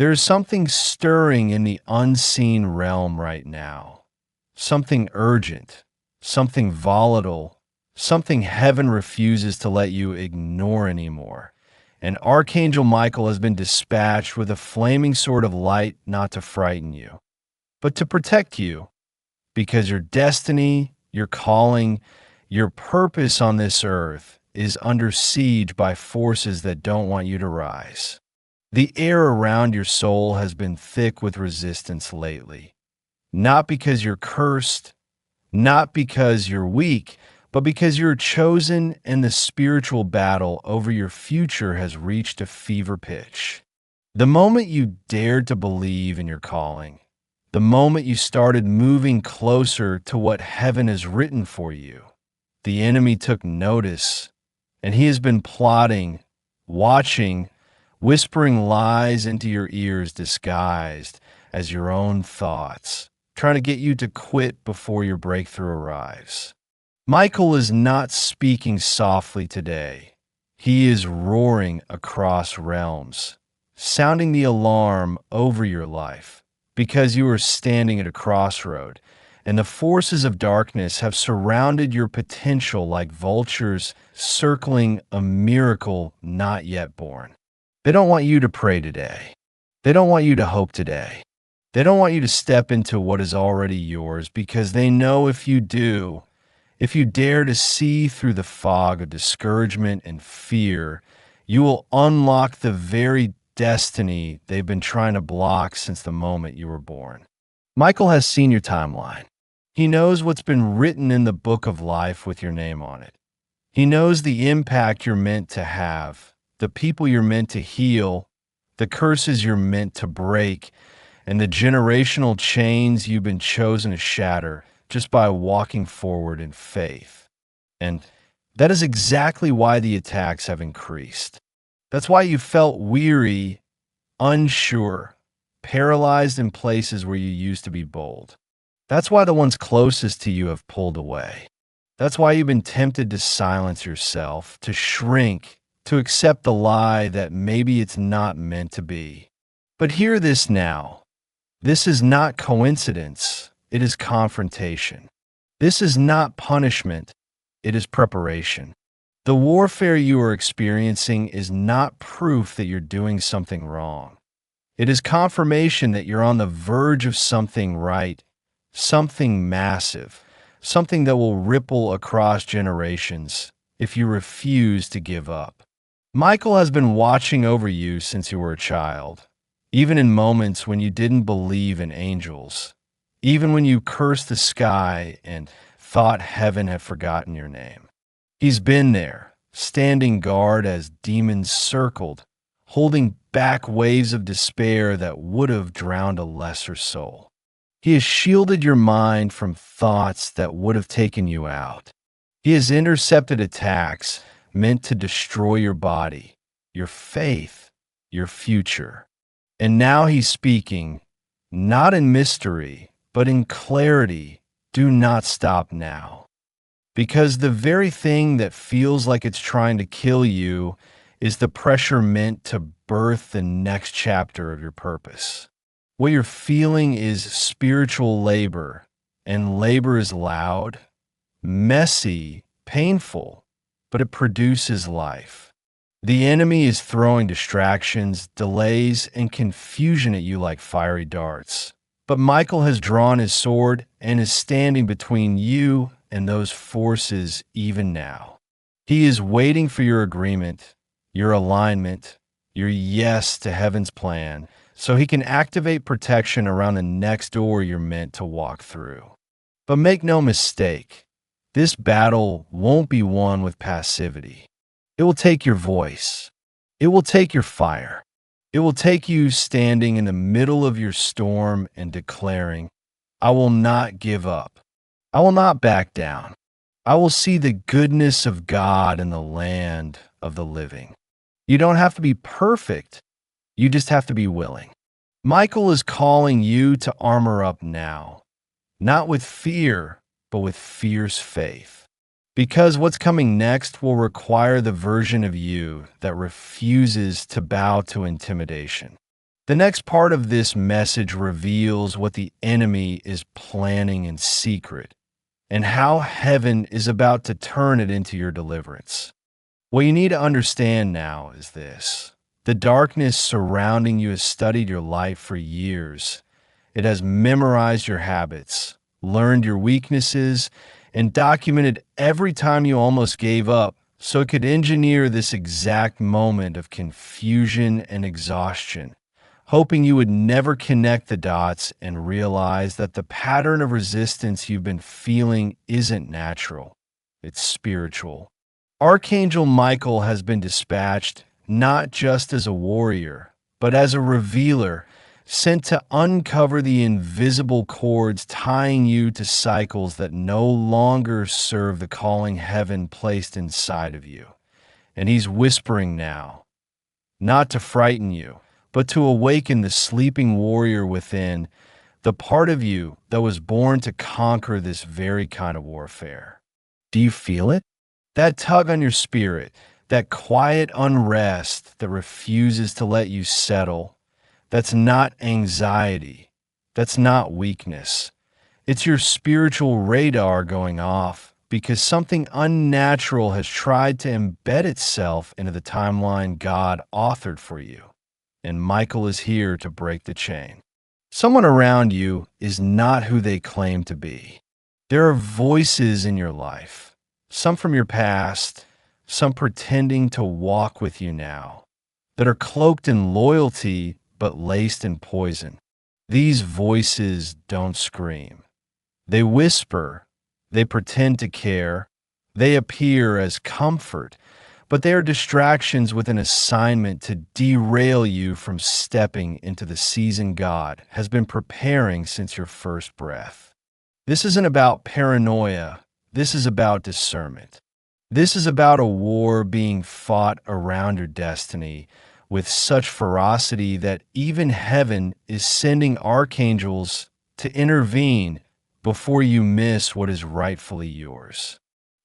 There is something stirring in the unseen realm right now. Something urgent, something volatile, something heaven refuses to let you ignore anymore. And Archangel Michael has been dispatched with a flaming sword of light not to frighten you, but to protect you, because your destiny, your calling, your purpose on this earth is under siege by forces that don't want you to rise. The air around your soul has been thick with resistance lately, not because you're cursed, not because you're weak, but because you're chosen and the spiritual battle over your future has reached a fever pitch. The moment you dared to believe in your calling, the moment you started moving closer to what heaven has written for you, the enemy took notice, and he has been plotting, watching, whispering lies into your ears disguised as your own thoughts, trying to get you to quit before your breakthrough arrives. Michael is not speaking softly today. He is roaring across realms, sounding the alarm over your life, because you are standing at a crossroad, and the forces of darkness have surrounded your potential like vultures circling a miracle not yet born. They don't want you to pray today. They don't want you to hope today. They don't want you to step into what is already yours, because they know if you do, if you dare to see through the fog of discouragement and fear, you will unlock the very destiny they've been trying to block since the moment you were born. Michael has seen your timeline. He knows what's been written in the book of life with your name on it. He knows the impact you're meant to have, the people you're meant to heal, the curses you're meant to break, and the generational chains you've been chosen to shatter just by walking forward in faith. And that is exactly why the attacks have increased. That's why you felt weary, unsure, paralyzed in places where you used to be bold. That's why the ones closest to you have pulled away. That's why you've been tempted to silence yourself, to shrink, to accept the lie that maybe it's not meant to be. But hear this now. This is not coincidence. It is confrontation. This is not punishment. It is preparation. The warfare you are experiencing is not proof that you're doing something wrong. It is confirmation that you're on the verge of something right, something massive, something that will ripple across generations if you refuse to give up. Michael has been watching over you since you were a child, even in moments when you didn't believe in angels, even when you cursed the sky and thought heaven had forgotten your name. He's been there, standing guard as demons circled, holding back waves of despair that would have drowned a lesser soul. He has shielded your mind from thoughts that would have taken you out. He has intercepted attacks meant to destroy your body, your faith, your future. And now he's speaking, not in mystery, but in clarity. Do not stop now. Because the very thing that feels like it's trying to kill you is the pressure meant to birth the next chapter of your purpose. What you're feeling is spiritual labor, and labor is loud, messy, painful, but it produces life. The enemy is throwing distractions, delays, and confusion at you like fiery darts. But Michael has drawn his sword and is standing between you and those forces even now. He is waiting for your agreement, your alignment, your yes to heaven's plan, so he can activate protection around the next door you're meant to walk through. But make no mistake, this battle won't be won with passivity. It will take your voice. It will take your fire. It will take you standing in the middle of your storm and declaring, I will not give up. I will not back down. I will see the goodness of God in the land of the living. You don't have to be perfect. You just have to be willing. Michael is calling you to armor up now, not with fear, but with fierce faith. Because what's coming next will require the version of you that refuses to bow to intimidation. The next part of this message reveals what the enemy is planning in secret and how heaven is about to turn it into your deliverance. What you need to understand now is this: the darkness surrounding you has studied your life for years. It has memorized your habits, learned your weaknesses, and documented every time you almost gave up so it could engineer this exact moment of confusion and exhaustion, hoping you would never connect the dots and realize that the pattern of resistance you've been feeling isn't natural, it's spiritual. Archangel Michael has been dispatched not just as a warrior, but as a revealer, sent to uncover the invisible cords tying you to cycles that no longer serve the calling heaven placed inside of you. And he's whispering now, not to frighten you, but to awaken the sleeping warrior within, the part of you that was born to conquer this very kind of warfare. Do you feel it? That tug on your spirit, that quiet unrest that refuses to let you settle. That's not anxiety. That's not weakness. It's your spiritual radar going off because something unnatural has tried to embed itself into the timeline God authored for you. And Michael is here to break the chain. Someone around you is not who they claim to be. There are voices in your life, some from your past, some pretending to walk with you now, that are cloaked in loyalty but laced in poison. These voices don't scream. They whisper, they pretend to care, they appear as comfort, but they are distractions with an assignment to derail you from stepping into the season God has been preparing since your first breath. This isn't about paranoia. This is about discernment. This is about a war being fought around your destiny with such ferocity that even heaven is sending archangels to intervene before you miss what is rightfully yours.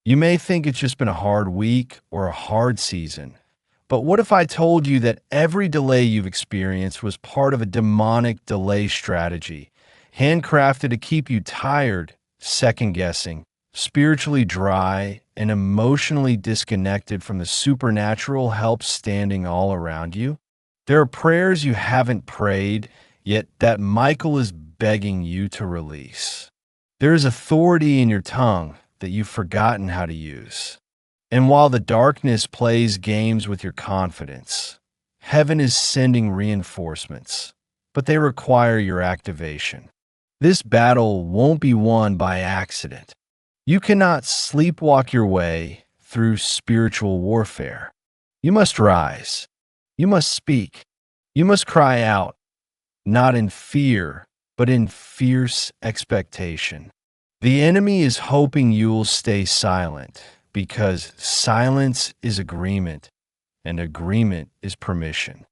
You may think it's just been a hard week or a hard season, but what if I told you that every delay you've experienced was part of a demonic delay strategy, handcrafted to keep you tired, second-guessing, spiritually dry, and emotionally disconnected from the supernatural help standing all around you? There are prayers you haven't prayed, yet that Michael is begging you to release. There is authority in your tongue that you've forgotten how to use. And while the darkness plays games with your confidence, heaven is sending reinforcements, but they require your activation. This battle won't be won by accident. You cannot sleepwalk your way through spiritual warfare. You must rise. You must speak. You must cry out, not in fear, but in fierce expectation. The enemy is hoping you'll stay silent because silence is agreement and agreement is permission.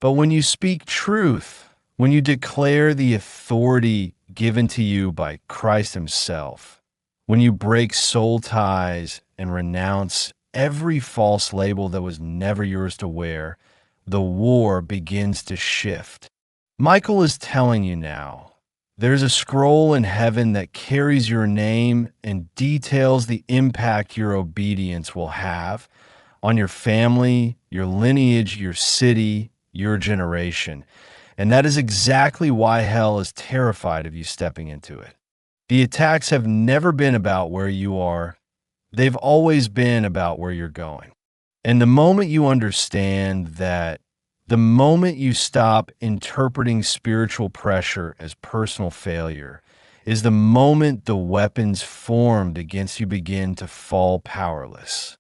But when you speak truth, when you declare the authority given to you by Christ himself, when you break soul ties and renounce every false label that was never yours to wear, the war begins to shift. Michael is telling you now, there's a scroll in heaven that carries your name and details the impact your obedience will have on your family, your lineage, your city, your generation. And that is exactly why hell is terrified of you stepping into it. The attacks have never been about where you are. They've always been about where you're going. And the moment you understand that, the moment you stop interpreting spiritual pressure as personal failure, is the moment the weapons formed against you begin to fall powerless.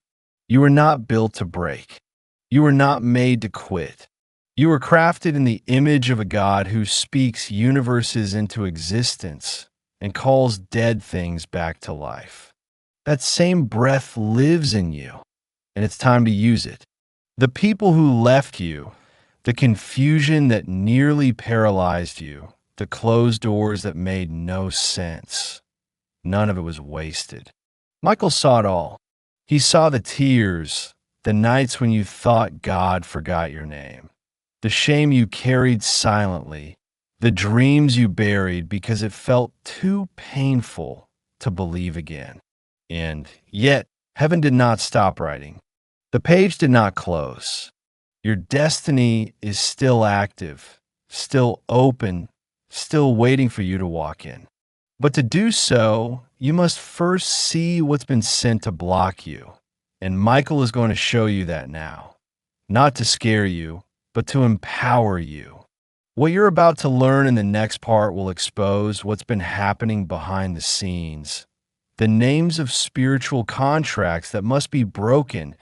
You were not built to break. You were not made to quit. You were crafted in the image of a God who speaks universes into existence and calls dead things back to life. That same breath lives in you, and it's time to use it. The people who left you, the confusion that nearly paralyzed you, the closed doors that made no sense, none of it was wasted. Michael saw it all. He saw the tears, the nights when you thought God forgot your name. the shame you carried silently, the dreams you buried because it felt too painful to believe again. And yet, heaven did not stop writing. The page did not close. Your destiny is still active, still open, still waiting for you to walk in. But to do so, you must first see what's been sent to block you. And Michael is going to show you that now. Not to scare you, but to empower you. What you're about to learn in the next part will expose what's been happening behind the scenes. The names of spiritual contracts that must be broken,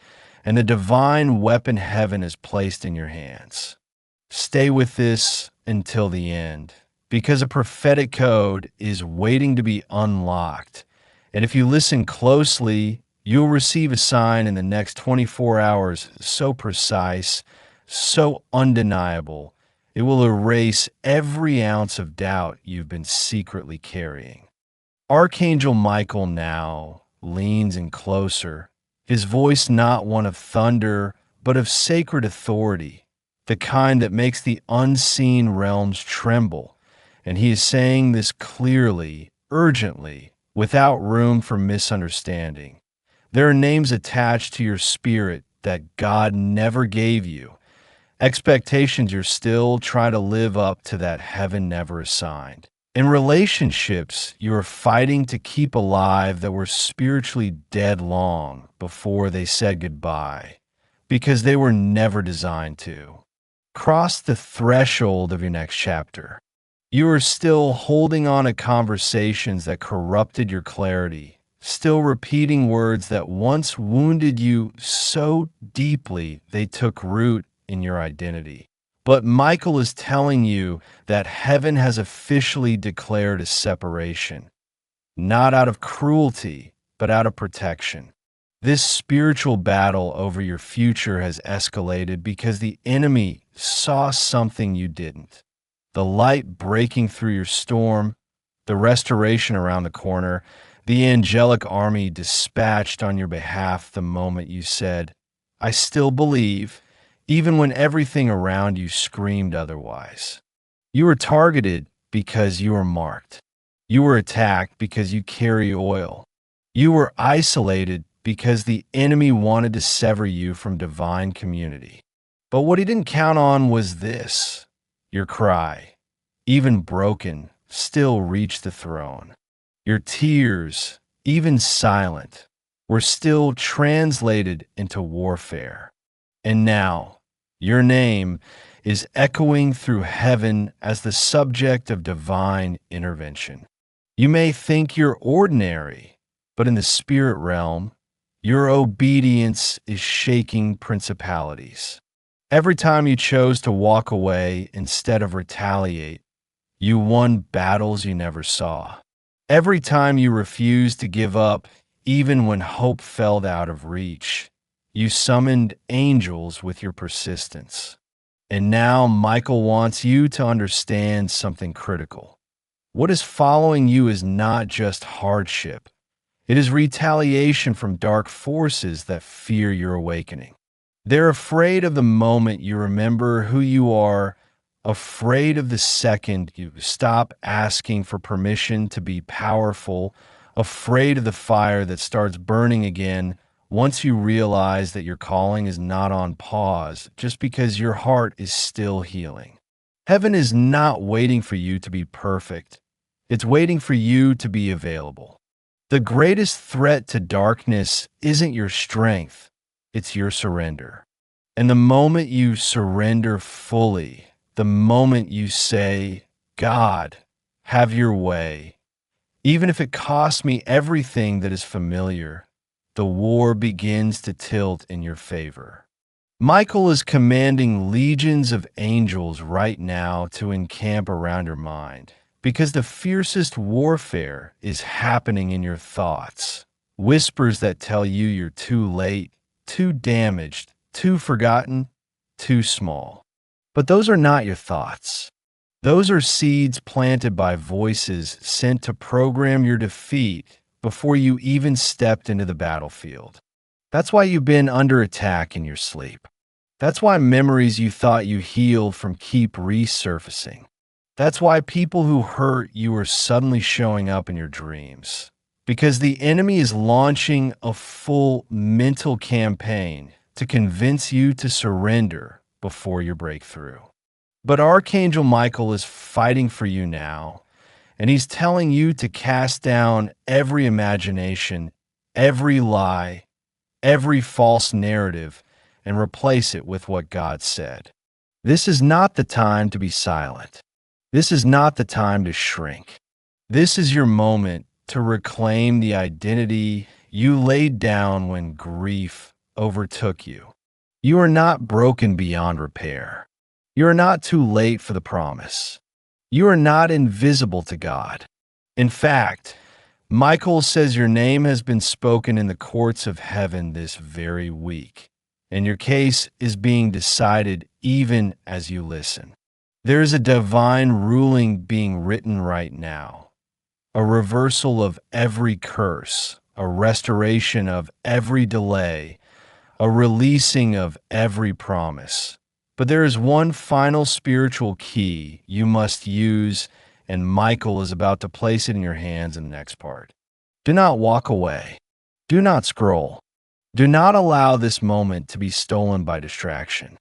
and the divine weapon heaven has placed in your hands. Stay with this until the end, because a prophetic code is waiting to be unlocked. And if you listen closely, you'll receive a sign in the next 24 hours so precise, so undeniable, it will erase every ounce of doubt you've been secretly carrying. Archangel Michael now leans in closer, his voice not one of thunder, but of sacred authority, the kind that makes the unseen realms tremble. And he is saying this clearly, urgently, without room for misunderstanding. There are names attached to your spirit that God never gave you, expectations you're still trying to live up to that heaven never assigned. In relationships, you are fighting to keep alive that were spiritually dead long before they said goodbye, because they were never designed to. Cross the threshold of your next chapter. You are still holding on to conversations that corrupted your clarity, still repeating words that once wounded you so deeply they took root in your identity. But Michael is telling you that heaven has officially declared a separation, not out of cruelty, but out of protection. This spiritual battle over your future has escalated because the enemy saw something you didn't. The light breaking through your storm, the restoration around the corner, the angelic army dispatched on your behalf the moment you said, "I still believe," even when everything around you screamed otherwise. You were targeted because you were marked. You were attacked because you carry oil. You were isolated because the enemy wanted to sever you from divine community. But what he didn't count on was this: your cry, even broken, still reached the throne. Your tears, even silent, were still translated into warfare. And now, your name is echoing through heaven as the subject of divine intervention. You may think you're ordinary, but in the spirit realm, your obedience is shaking principalities. Every time you chose to walk away instead of retaliate, you won battles you never saw. Every time you refused to give up, even when hope fell out of reach, you summoned angels with your persistence. And now Michael wants you to understand something critical. What is following you is not just hardship. It is retaliation from dark forces that fear your awakening. They're afraid of the moment you remember who you are, afraid of the second you stop asking for permission to be powerful, afraid of the fire that starts burning again once you realize that your calling is not on pause just because your heart is still healing. Heaven is not waiting for you to be perfect. It's waiting for you to be available. The greatest threat to darkness isn't your strength, it's your surrender. And the moment you surrender fully, the moment you say, "God, have your way," even if it costs me everything that is familiar, the war begins to tilt in your favor. Michael is commanding legions of angels right now to encamp around your mind, because the fiercest warfare is happening in your thoughts. Whispers that tell you you're too late, too damaged, too forgotten, too small. But those are not your thoughts. Those are seeds planted by voices sent to program your defeat before you even stepped into the battlefield. That's why you've been under attack in your sleep. That's why memories you thought you healed from keep resurfacing. That's why people who hurt you are suddenly showing up in your dreams. Because the enemy is launching a full mental campaign to convince you to surrender before your breakthrough. But Archangel Michael is fighting for you now, and he's telling you to cast down every imagination, every lie, every false narrative, and replace it with what God said. This is not the time to be silent. This is not the time to shrink. This is your moment to reclaim the identity you laid down when grief overtook you. You are not broken beyond repair. You are not too late for the promise. You are not invisible to God. In fact, Michael says your name has been spoken in the courts of heaven this very week, and your case is being decided even as you listen. There is a divine ruling being written right now, a reversal of every curse, a restoration of every delay, a releasing of every promise. But there is one final spiritual key you must use, and Michael is about to place it in your hands in the next part. Do not walk away. Do not scroll. Do not allow this moment to be stolen by distraction,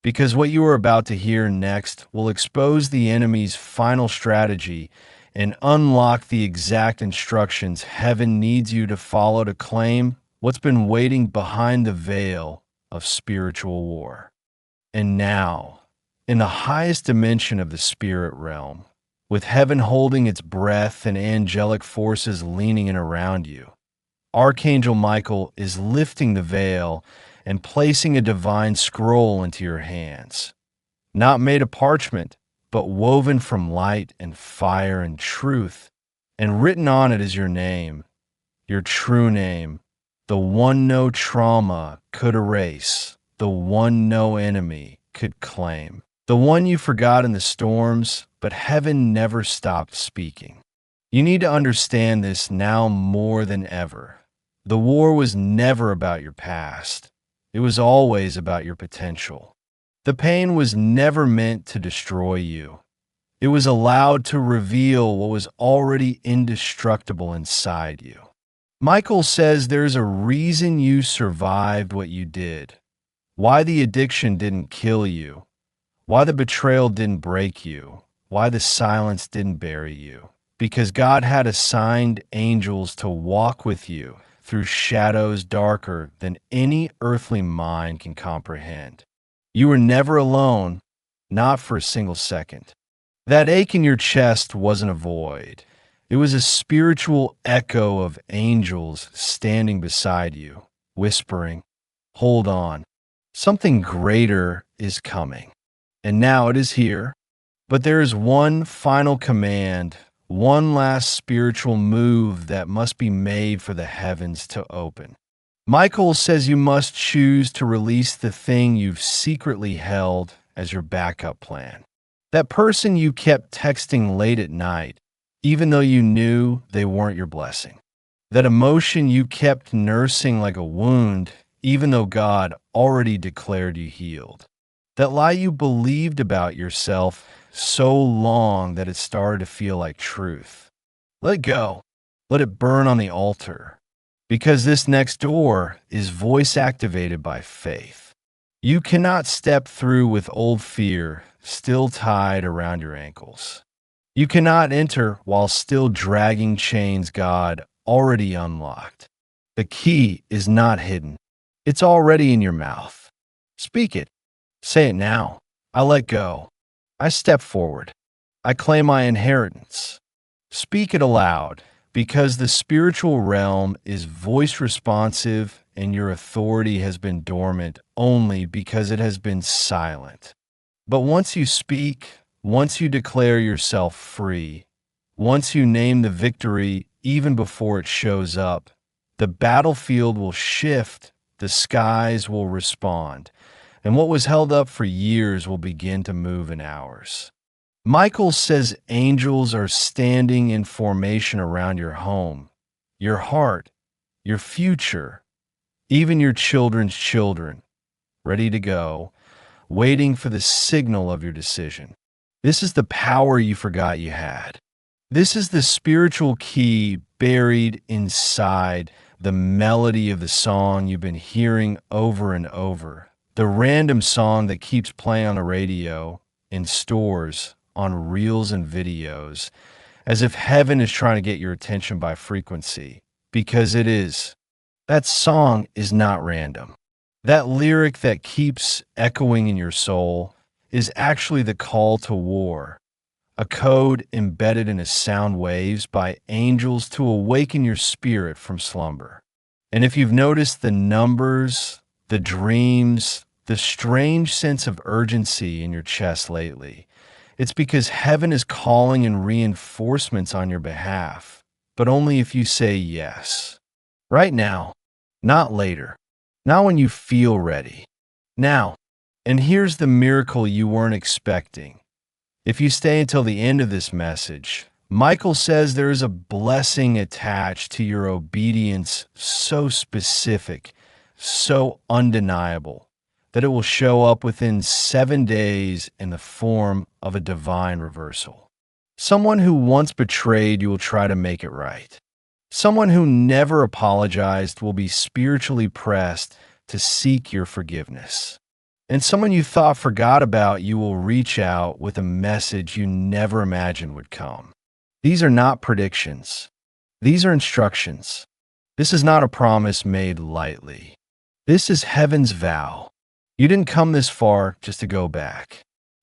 because what you are about to hear next will expose the enemy's final strategy and unlock the exact instructions heaven needs you to follow to claim what's been waiting behind the veil of spiritual war. And now, in the highest dimension of the spirit realm, with heaven holding its breath and angelic forces leaning in around you, Archangel Michael is lifting the veil and placing a divine scroll into your hands. Not made of parchment, but woven from light and fire and truth, and written on it is your name, your true name, the one no trauma could erase, the one no enemy could claim, the one you forgot in the storms, but heaven never stopped speaking. You need to understand this now more than ever. The war was never about your past. It was always about your potential. The pain was never meant to destroy you. It was allowed to reveal what was already indestructible inside you. Michael says there's a reason you survived what you did, why the addiction didn't kill you, why the betrayal didn't break you, why the silence didn't bury you. Because God had assigned angels to walk with you through shadows darker than any earthly mind can comprehend. You were never alone, not for a single second. That ache in your chest wasn't a void. It was a spiritual echo of angels standing beside you, whispering, "Hold on. Something greater is coming." And now it is here. But there is one final command, one last spiritual move that must be made for the heavens to open. Michael says you must choose to release the thing you've secretly held as your backup plan. That person you kept texting late at night, even though you knew they weren't your blessing. That emotion you kept nursing like a wound, even though God already declared you healed. That lie you believed about yourself so long that it started to feel like truth. Let it go. Let it burn on the altar. Because this next door is voice activated by faith. You cannot step through with old fear still tied around your ankles. You cannot enter while still dragging chains God already unlocked. The key is not hidden. It's already in your mouth. Speak it. Say it now. I let go. I step forward. I claim my inheritance. Speak it aloud, because the spiritual realm is voice responsive and your authority has been dormant only because it has been silent. But once you speak, once you declare yourself free, once you name the victory even before it shows up, the battlefield will shift, the skies will respond, and what was held up for years will begin to move in hours. Michael says angels are standing in formation around your home, your heart, your future, even your children's children, ready to go, waiting for the signal of your decision. This is the power you forgot you had. This is the spiritual key buried inside the melody of the song you've been hearing over and over. The random song that keeps playing on the radio, in stores, on reels and videos, as if heaven is trying to get your attention by frequency. Because it is. That song is not random. That lyric that keeps echoing in your soul is actually the call to war, a code embedded in the sound waves by angels to awaken your spirit from slumber. And if you've noticed the numbers, the dreams, the strange sense of urgency in your chest lately, it's because heaven is calling in reinforcements on your behalf, but only if you say yes. Right now, not later, not when you feel ready. Now. And here's the miracle you weren't expecting. If you stay until the end of this message, Michael says there is a blessing attached to your obedience so specific, so undeniable, that it will show up within 7 days in the form of a divine reversal. Someone who once betrayed you will try to make it right. Someone who never apologized will be spiritually pressed to seek your forgiveness. And someone you thought forgot about you will reach out with a message you never imagined would come. These are not predictions. These are instructions. This is not a promise made lightly. This is heaven's vow. You didn't come this far just to go back.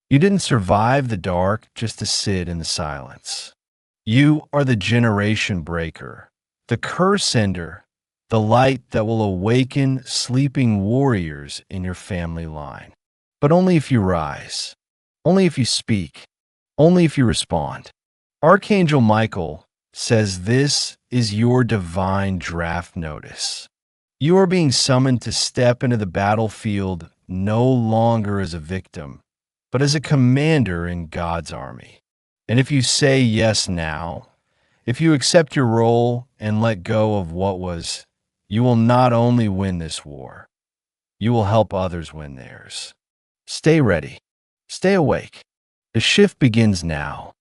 You didn't survive the dark just to sit in the silence. You are the generation breaker, the curse ender, the light that will awaken sleeping warriors in your family line. But only if you rise, only if you speak, only if you respond. Archangel Michael says this is your divine draft notice. You are being summoned to step into the battlefield no longer as a victim, but as a commander in God's army. And if you say yes now, if you accept your role and let go of what was, you will not only win this war, you will help others win theirs. Stay ready. Stay awake. The shift begins now.